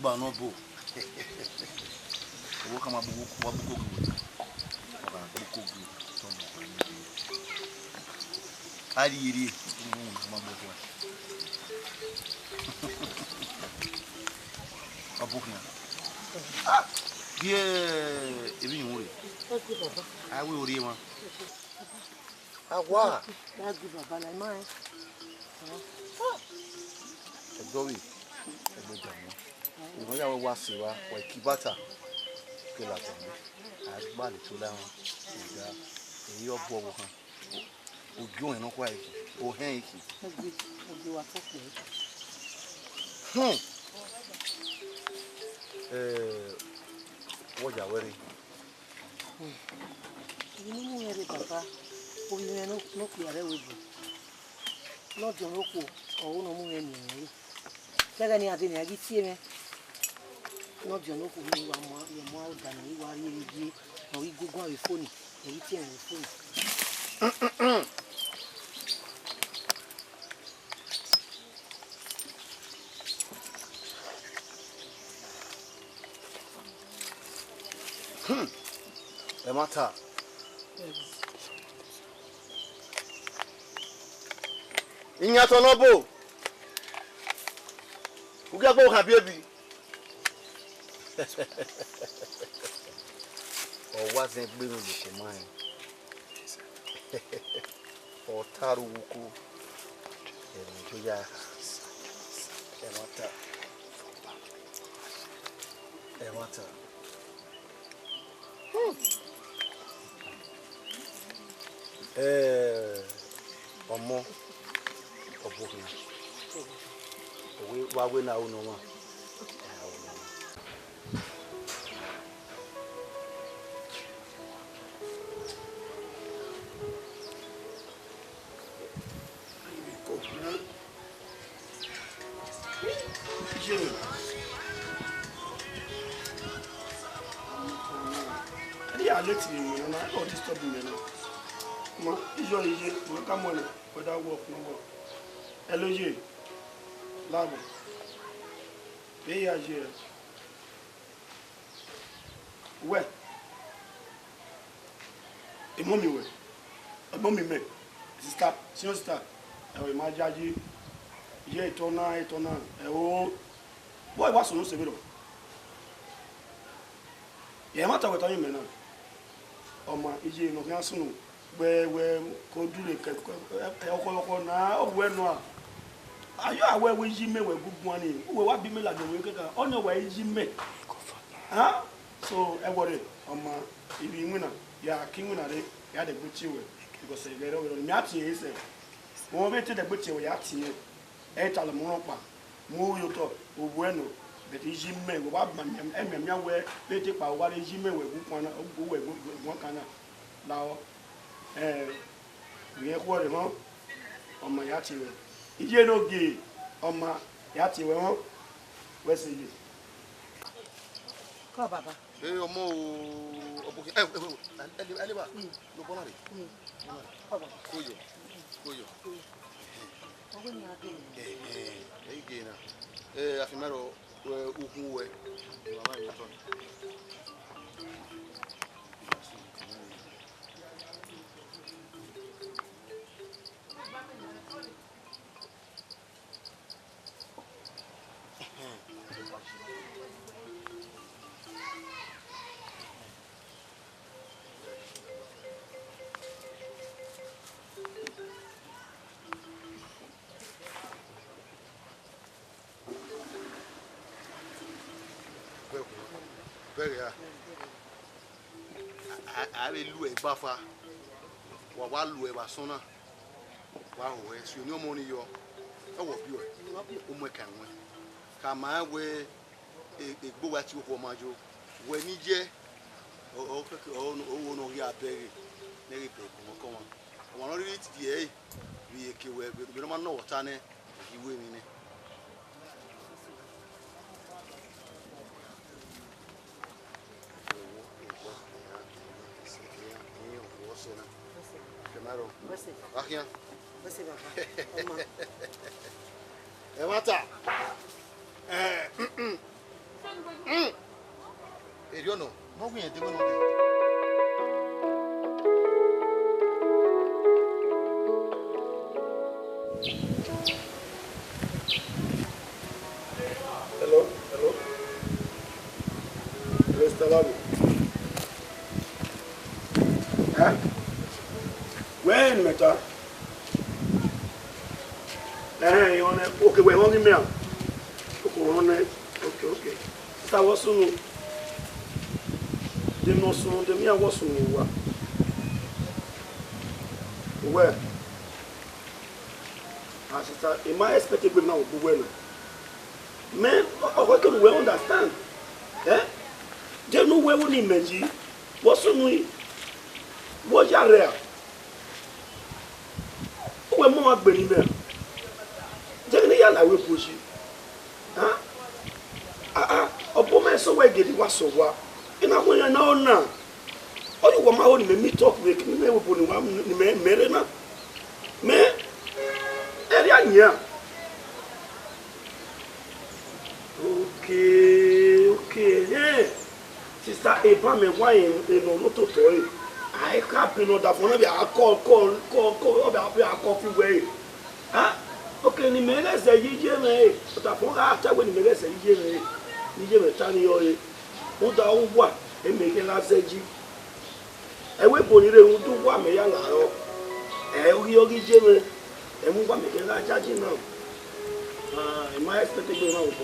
ba no bo. Wo kama bu wa bu ko gu. Ba bu ko gu. So mo. Ali yiri ma bo ko. Abukna. Ah! Bien, et bien oui. Ah oui, oui, moi. Ah ouais. Là, du papa, la main. C'est dormi. C'est bon. On va y avoir ça, ouais, qui bata que la bonne. Ah, bah le tout là, et yo bo bo kan. O jo en kwa iki. O hen iki. What are wearing? You know where the papa, who you know, no clear with you. Not your local or no more any. Second, I didn't get here. Not your local, you are more than you are here, or we go with phone, or you can with phone. Le matin. Il y a ton obo. Vous gardez au baby. Or wasn't bringing the command. Or Taruku. And Joya. Emata. Omo obohi we wa we na uno ma letting you know, I don't disturb you now. Ma, you come on, without work no more. Hello, you. Labo. They are here. Where? A mommy way. A mommy me. Sister, sister. I will imagine you. Yeah, tona. Oh, boy, what's on the video? Yeah, matter what you mean now. Oma ije no kan sunu we ko dure ke oko na owe no a ayo awe we yi me we gugu ani we wa bi me la we keka onye we yi me ha so e wore oma ibi nwina ya kinwina re ya de gbuchi we because e gere we mi ati ese mo be te de gbuchi we ya ti e tale mo ropa mo yo to owe no but yi me we wa ba emia we le te pa wa re yi me we gugu na we gugu kana lao we ko re mo ọmọ ya ti we ije no ge ọmọ ya ti we mo we se ye Ko baba ọmọ oboki ele ba lo bona re ko baba koyo ogo ni ade ge na afimero ukun we mama yo ton very I will lu e bafa wa lu e ba sona wa ho e si oni omo ni yo e wo bi o mo kan we ka ma we egbo wa ti o majo we ni je o no ri abere ne ri pe ko mo no ri ti die bi e ke we bi no ma no wota ne iwe mi ne Claro. Rien. Você vai. Mata. Eriono, no we ain't doing no. Hello. Mr. Lago. Huh? Where in Meta? You want to? Okay, we're hungry now. Okay. That was soon. They no soon. They me was soon. Where? As it is, am I expecting we now go well? Man, how can we understand? Eh? They know where we need Menji. What's on we? What's your rare? We're more Benin. They need a way push you. Huh? A woman so well get it was so what? And I want to know now. Oh, you want my own me talk with me? We put one Merena. Me? Area. Okay. Hey. Sister Abraham, why in no to toy? I can't be no that for no be a call about a coffee way. Huh? Okay, ni mele se yije me. But after after when ni mele se yije me tani yo e. Mo da o wa e me ke la seji. E we boni re un du wa me ya la ro. E o gi je me. E mu wa me ke la jaji na. E ma expect go na o ko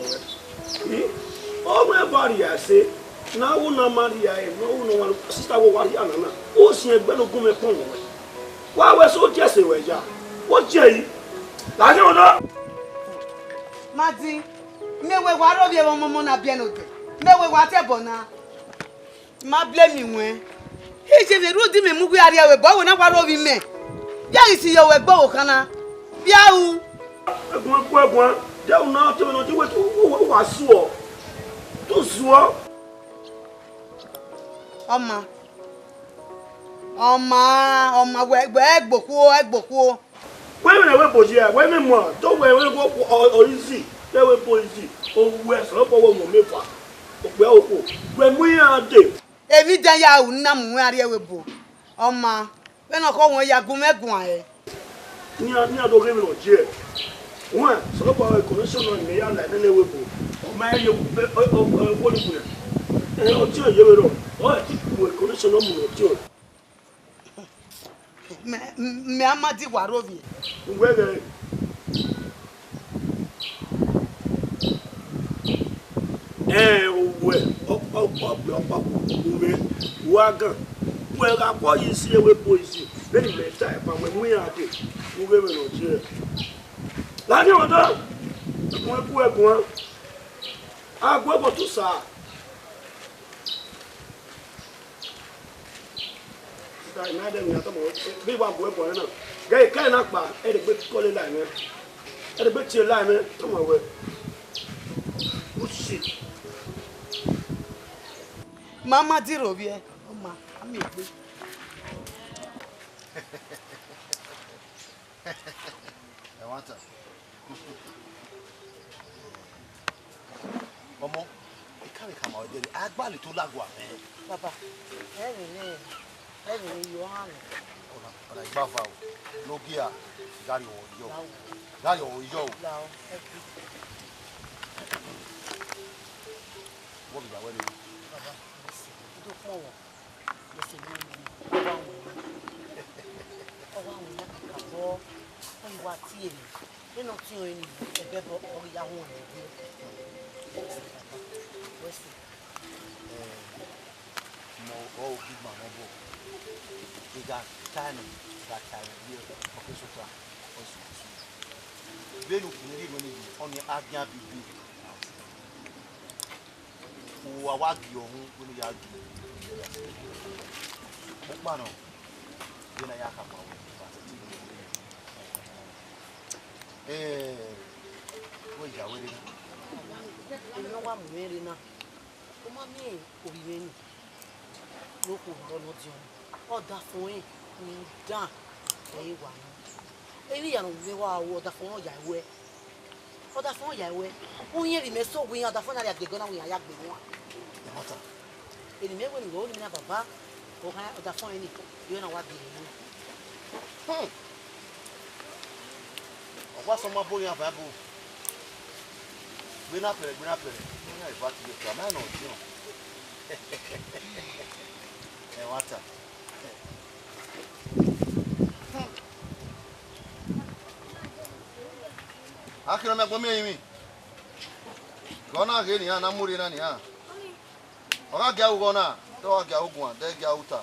e. Oh my body I say. Na una Maria e no una sister wo wa ya na. O si egbe no gun me pon wo. Wa we so je se we ja. Wo je yi. La ni ona. Madi, mewe wa ro bi e mo na bien oge. Mewe wa te bona. Ma blame mi wen. He je me ru di me mu gbe ari we bo wo na wa ro bi me. Bia isi yo we gbo wo kana. Bia u. Egun. De o na te no ti we tu wa su o. Tu su o. Oma we egboku. When we boji ya, when me mo, to we go orisi, we boji. O we so po wo mo mefa. O pe oko. We mu ya de. Ebi dan ya u na mu ari we bo. Oma, we no ko won ya gun megun aye. Ni ado re mi no je. Won so po connection no me ya na ne we bo. O ma ye o ni ku. O ti o ye we ro. O ti ku connection no mu no ti o. Me amadi warovi. Ngwege. Owe opa ume wagan. We ga po yi si ewe poisi. Beni me ta e pa we mu ya de. Ngwe me no je. La ni odo. Mo ku egun. Agbo bo tu sa. Na dem ya to mo bi wa bo e na ge kai na pa e de pe ko le la me e de pe ti la me to mo we o shit Mama di ro bi e o ma ami egbe I want to. Omo, e carry come out there. Agbali to lagwa me. Papa, Every you are. Ona igbafa o. No gear. Gari o yo. Gari o yo. What be that when you? Baba, do power. Listen, you na kabo. Oni wa ti eri. E no ti o ni e bebo o ya won e. No, oh, big man, no book. He got time here. Okay, so far. Then you can read on your Agna BB. Who are what you when you are Mano, then I have where's your wedding? You know what I'm wearing now. Come on, me, Uwadiae. No ko no dio o da fun e ni dan e wa no eri ya no we wa o da fun o ya iwe o da fun o ya iwe o yin ri me so we ya da fun na ya gbe go na we ya gbe won Ele mesmo ele olha na babá, o da fome ele, eu não vou dizer. Ọgwa sọma bóyá àbá bò gbé náà pẹ̀rẹ̀ wọ́n yà ìbá ti lè tó àmọ́ ẹ̀ náà dín ẹ̀ wá tà. Akínà mẹ́gbọ́n mi ẹ̀yìn mi gọ́nà àgé nìyà náà múre náà nìyà ọ̀gá gẹ̀ àwùgọ́ náà tọ́wọ́ gẹ̀ àwùgùn àdẹ́ gẹ̀ àwùtà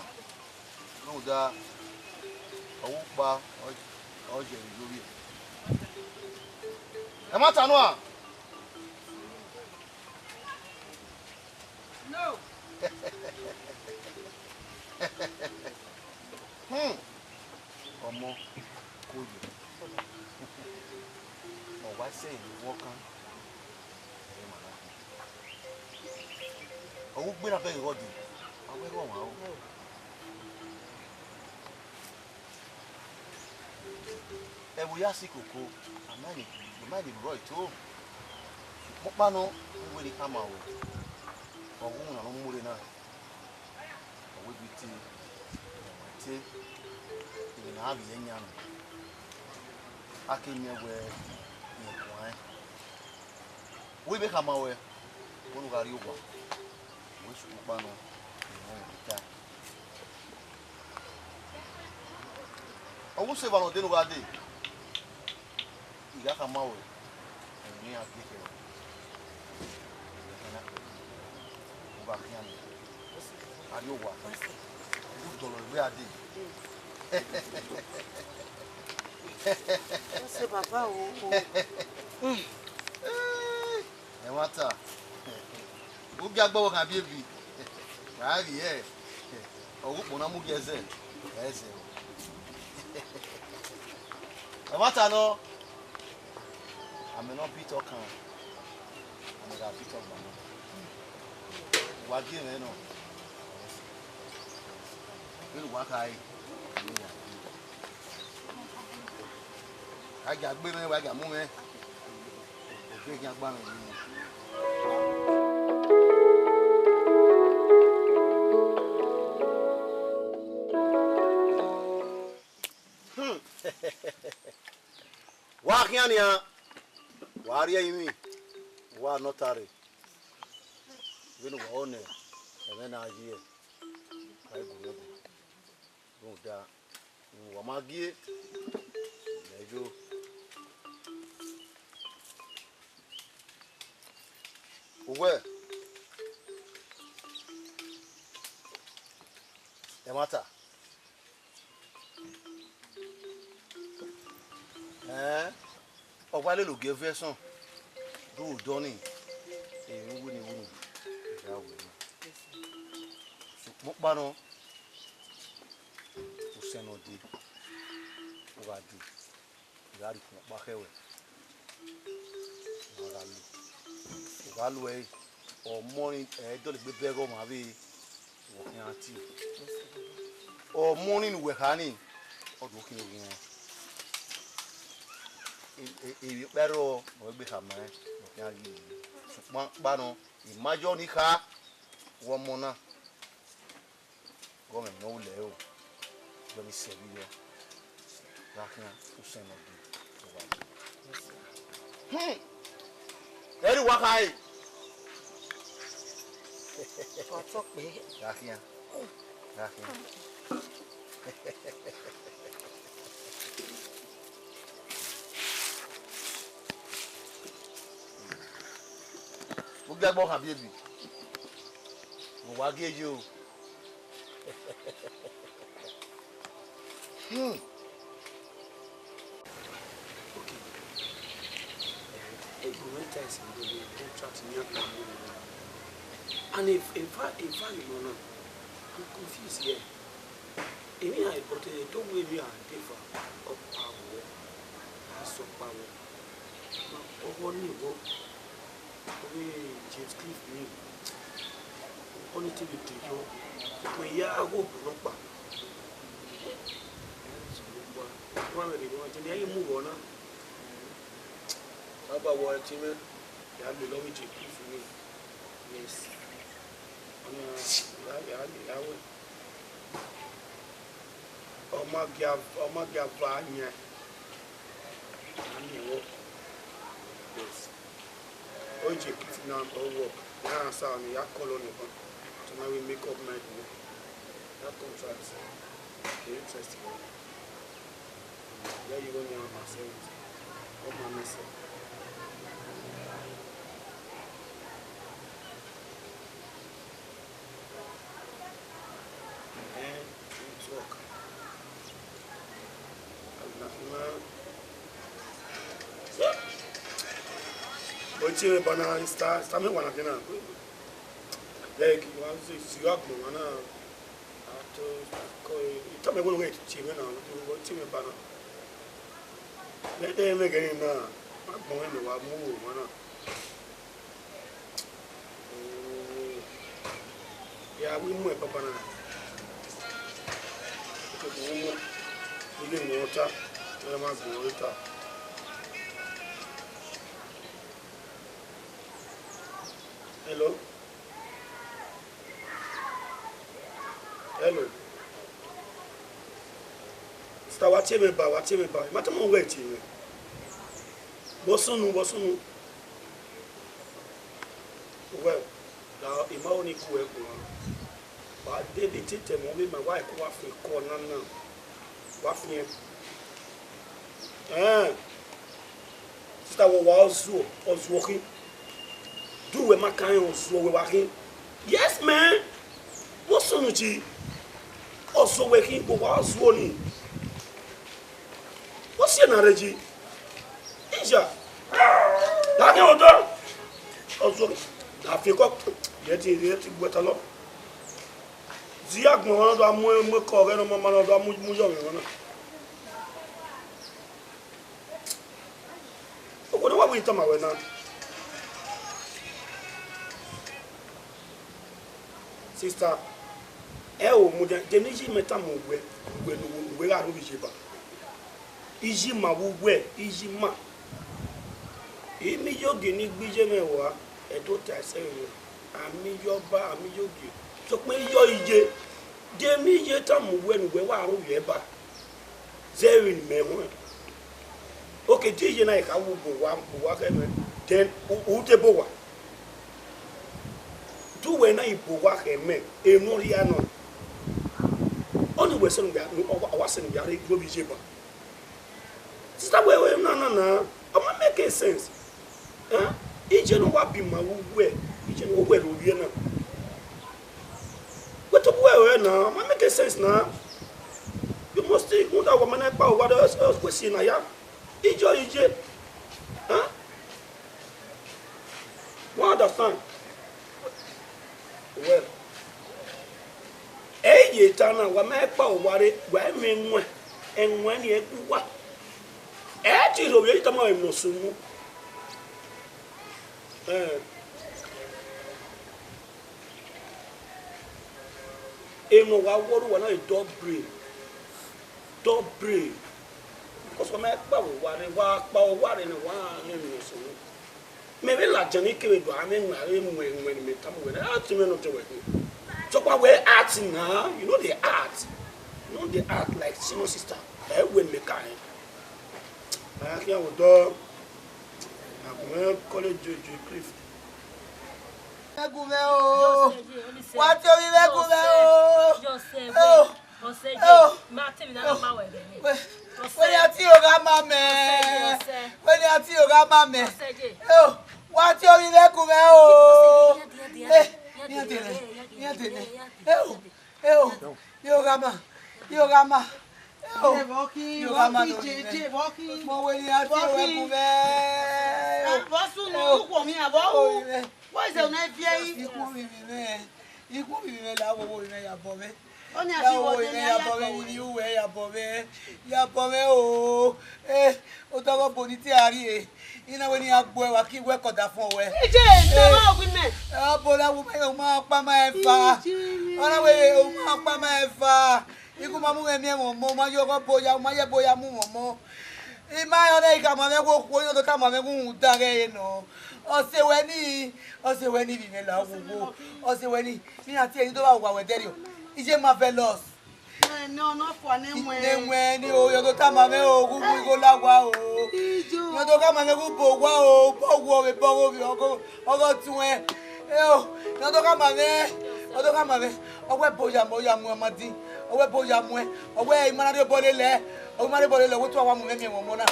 lóhùn dá ọwọ́ pa ọjọ́ ìlórí ẹ̀. Ẹ má tanú à. No. Ọmọ kò yẹ. Ọ̀wá sẹ́yìn wọ́n kán. Ọwọ́ gbéra bẹ́ẹ̀ ìrọ́dì. Àwọn ẹ̀rọ wọn àwọn. Ẹ̀wù yá sí kòkó. Àmàlì. Imagine Roy too. Mokpano nwere kama o. Ogun na no mure na. Owe biti. Ti. Ibi na abi yenya no. Akenye we ni kwan. We be kama we. Wonu gari ogwa. We su mokpano. Ni bita. Ogun se ba no de no ga de. Iga kama we ni akike na uba kiani ayo wa du dolo we ade Se baba o e wata u ga gbo kan biebi ba ri e ogu pona mu geze ese e wata no I'm not beat or can. I'm not beat or man. What do you know? What I got women, I got women. Big young man. Walk in here. Waria imi wa notary winu wa one ebe na agie ai bu da wa magie lejo uwe emata ọ̀pá lè lò gé version do doni èyí wú ni wú ìyá wò ni ṣùgbọ́n pàánù kò sẹ́nu dé ó bá dé ìyá rí fún ọ̀pá kẹwẹ̀ ìwà lò ẹ̀ ọ̀mọ́rin ẹ̀ẹ́dọ́lẹ̀ gbé bẹ́ẹ̀rọ̀ màá bí wọ̀kìn àti ọ̀mọ́rin wẹ̀hání ọdún òkè òkè wọn. Ebi pero mo be kama mo kan yi ṣùgbọ́n pano imajo ni ka wo mo na go me no le o do mi se bi yo la kan o se no di eri wa kai o to pe la kan o gbàgbọ́ kan bí ebi mo wá géèjì o and if you know, I'm confused here. If I put it, don't we are different of power, so power. Now, only work. We James Cliff me. Only to be to you. We are go proper. One of the ones in the move on. How about what team? You have the love to Cliff me. Yes. Oche bana sta me wana kena. Like you want to see you wana ato ko ita me gono chime na go chime bana. Lete me gani na mo me wa mu wana. Ya we mu e papa na. Ko mo ile mo ta le ma go ta. Hello. Hello. Sta wati me ba. Mata mo wait me. Bosunu. Well, now ima oni ku e ku. Ba David tete mo be my wife wa fi ko na. Wa fi. Sta wo wa ozuoki. Do we make us we working? Yes, man. What's on you? Also working for us only. What's your knowledge? Isha. That you do. Also, I feel yet what a lot. Ziak no do amu ko no mama no do amu yo no. What we talking about now? Sister, muda deniji meta mo we ga ru bi ba. Iji ma wo we, iji ma. Imi yogi ni gbije mewa e to ta se yo. Ami yogi. So pe yo ije. De mi je ta mo we wa ru ye ba. Zerin me ho. Okay, DJ na ka wo bo wa ka me. Then u te bo wa. Do when I bowa heme, a moriano. Only was some that I wasn't very good. Stop where no. I'm making sense. Each and what be my way, each and where we are now. What to wear now? I'm making sense now. You must take what our man about what else was seen. I am. Enjoy it. What understand? Well, ye tana wa me pa ware wa me nwa enwa ni ekuwa ti ro ye tama em no sumu emo wa woru wa na top brain because wa me pa ware ni wa ni no sumu maybe la jani ke do amen na when me tam when art me no to work so kwa we art now you know the art like sino sister when me kind I can wo do na college Jojo Cliff Egumeo what you Egumeo oh Martin na ma we when you see Ogama me oh what you Egumeo Yogama mo we ni ati Egumeo bosu no ko mi abo why is on FI iku mi me la wo me ya bo me oni ati wo ni ya bo me ni uwe ya bo me o o to go boniti ari ina we ni agbo e wa ki we koda fun we eje no ma wi me abo la wo me o ma pa ma e fa ona we o ma pa ma e fa iku ma mu emi mo ma yo go boya ma ye boya mu mo ima yo ne ka ma me go ko yo to ka ma me gun da re no ọ̀sẹ̀ wẹ́ni bìbẹ̀ là wò ọ̀sẹ̀ wẹ́ni ní àti ẹni tó bá wà wẹ̀dẹ́rì o ìjẹ́ máa fẹ́ lọ́s. Nenwe ni o yo to tama me o gugu go lagwa o. Yo to kama me gu bogwa o, bogwo me bogo bi ogo tun e. Yo to kama me. Owe boya mo ya mu amadi. Owe boya mu e. Owe imana de bolele. O mare bolele wo to wa mu me mi won mo na.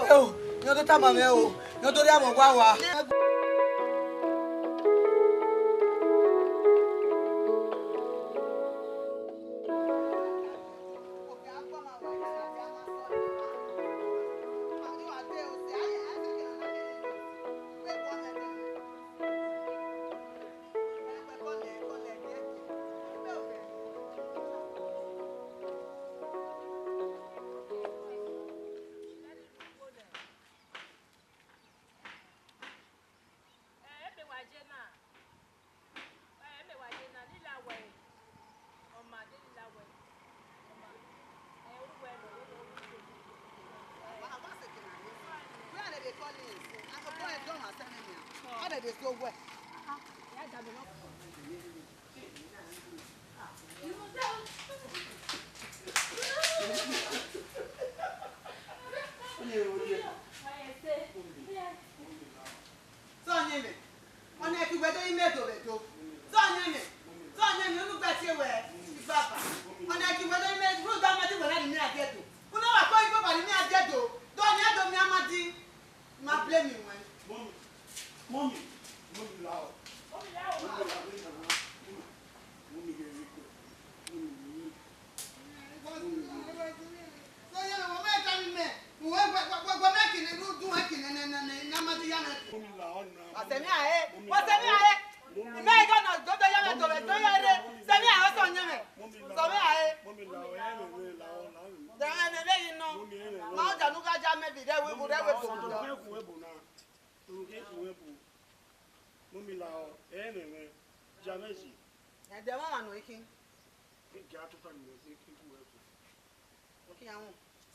Yo to tama me o. Yo to ri amon gwa wa.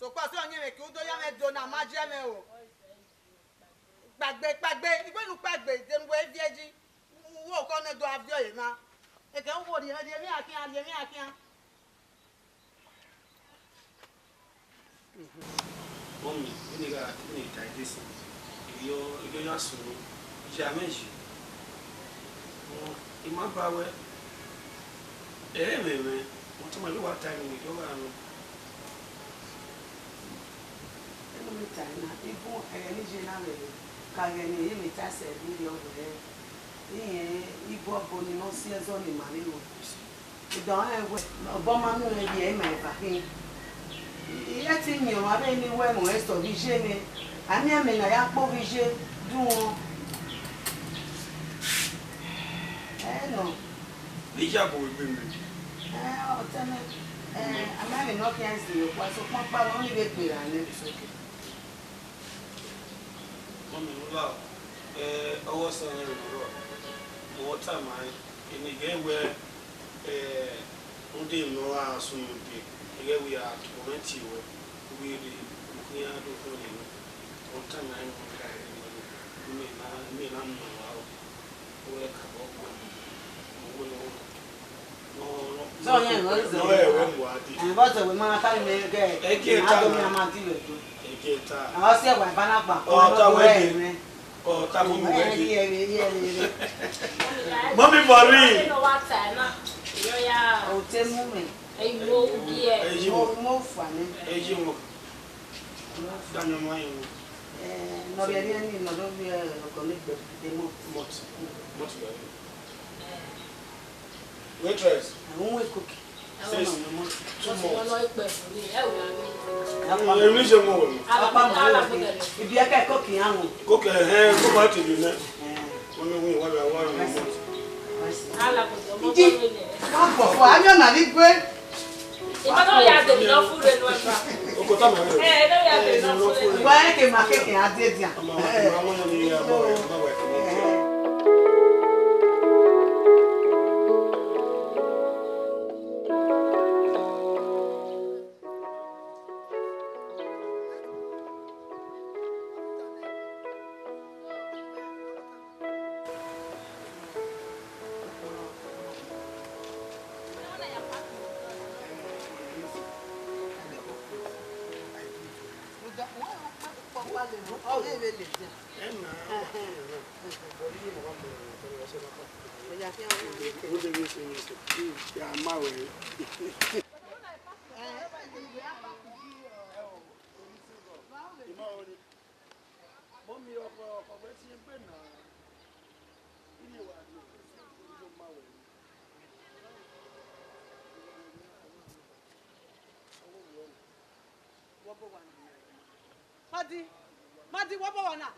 So kwa so onye me ki udo ya me do na ma je me o. Gbagbe igbe nu gbagbe de nwo evieji. Wo ko ne do avio yi ma. E ke wo di mi akin. Mommy, ni ta this. Yo ya sunu. Jamais. Ima bawe. Me. Mo to ma bi wa time ni do wa no. Even Nigerian Kageni, you may test a video there. Ibo Boni no seas on in Manilo. You don't have a bomber no idea, my fucking. Yet in you are anywhere west of Vision. I never mean I have vision. Do no. The job will bring me. I'm having no cancer. What's a pump only with me and it's okay. I was saying, more time in the game where only no hours soon be. Here we are 20 we are doing one time I may not know how work so yeah, and what's the woman can make I see why Banaba. Oh, Mommy Marie. Oh, 10 women. More funny. No, we are not waitress. I won't cook. If you are cooking, I will cook a hand, go back to you now. I don't know if we're Madi, what about now?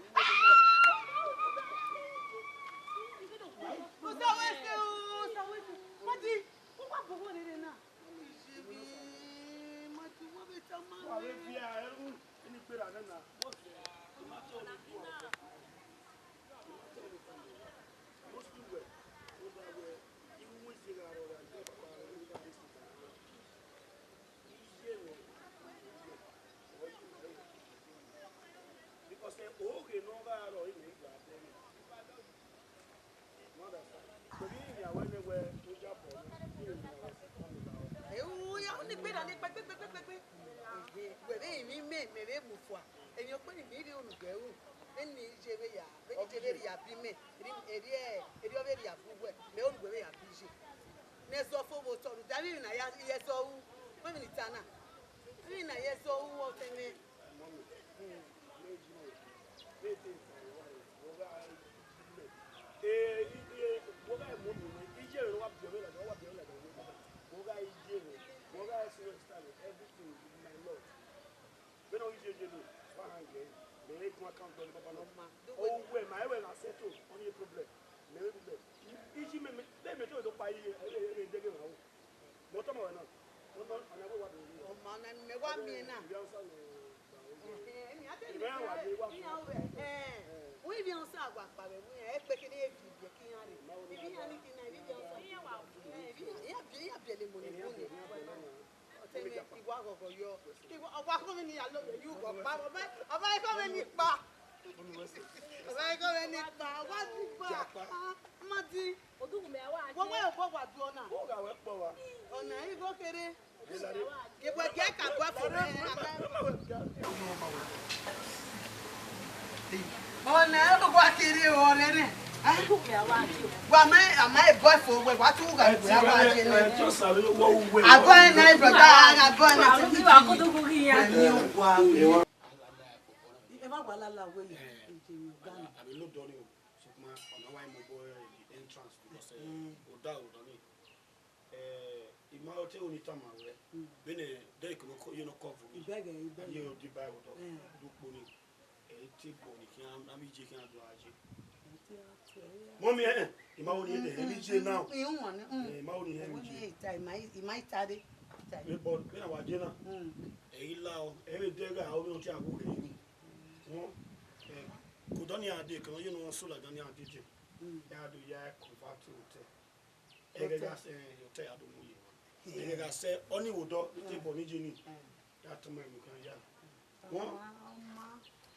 Mommy, you now.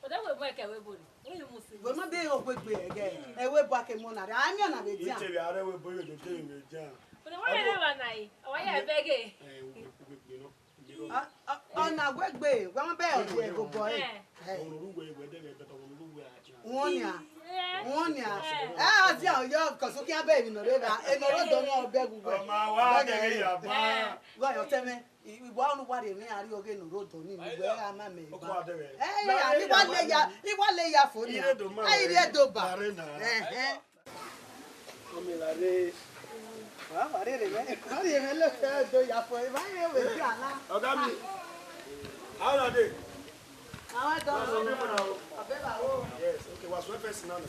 But that will work away, buddy. Go ma be o gbegbe ege. E we bo ake mo na re. Anya na be dia. Ite bi are we bo yo de dey we dia. But why never nai? Why you beg? Ona gbegbe, wa ma be o de go boy. Onuruwe we de be to onuruwe aja. Wonia. Azi o yo because o ki abe mi no re ba. E no ro do ni obe gugu. Ma wa de ya ba. Go yo teme. Ibo anu wa de mi ari oge no ro do ni mi we ama me ba. Iwa le ya fo ni. Ai re do ba. Omi la re. Wa re me. Ari me lo do ya fo. Ba ye we ti ala. Oga mi. How na dey? Àwọn tó ń lọ ọbẹ̀ báwo. Yes, okay, was my first now.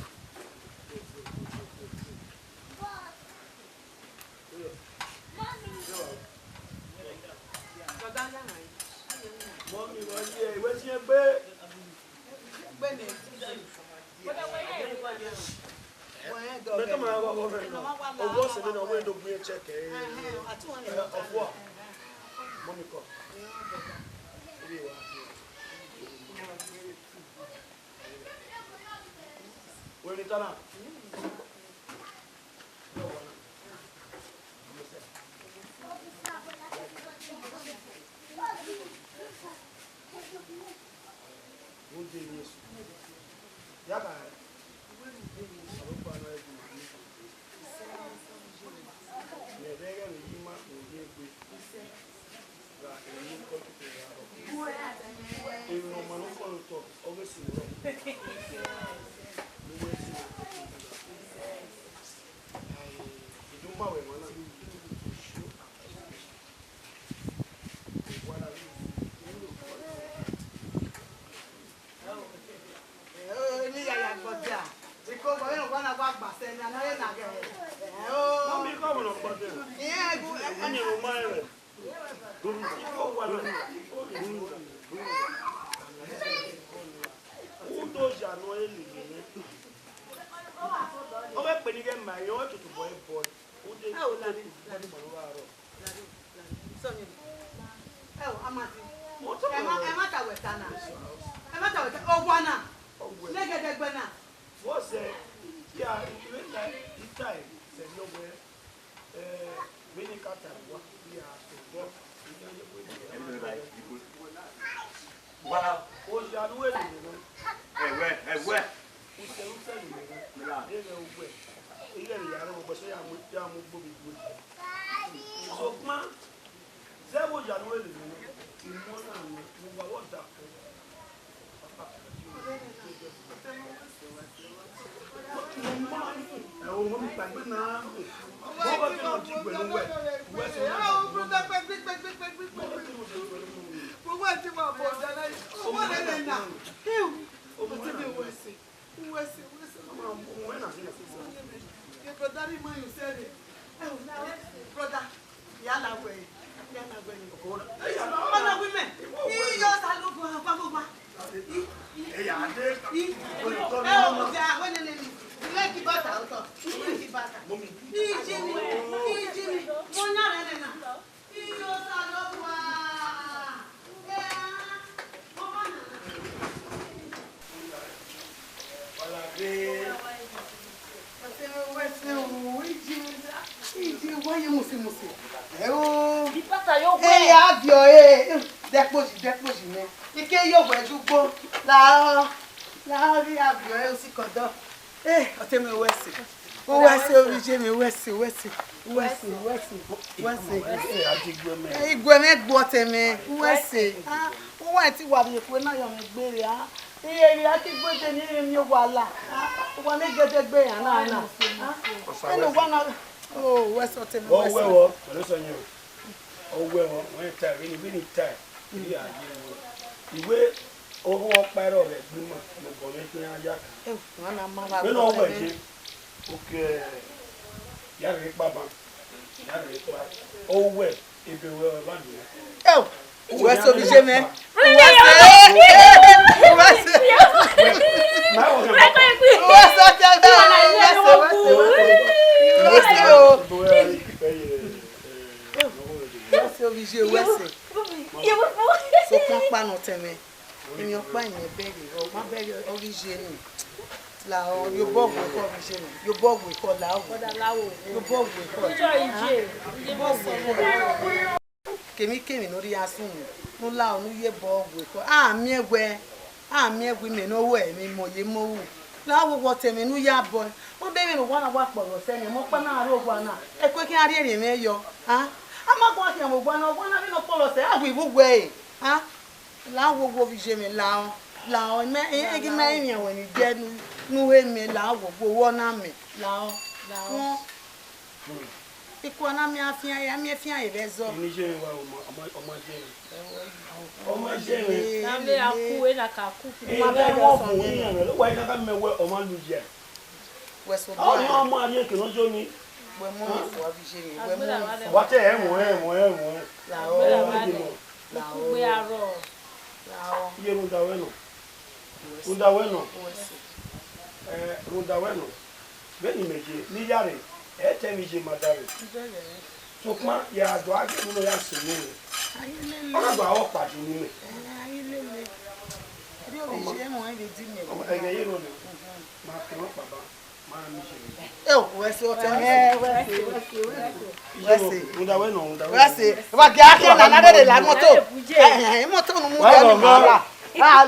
Mommy, where's your bed? Come Where is that?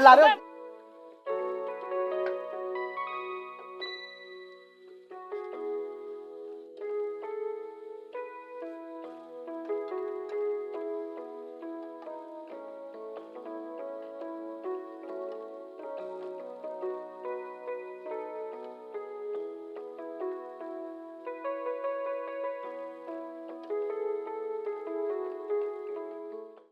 What's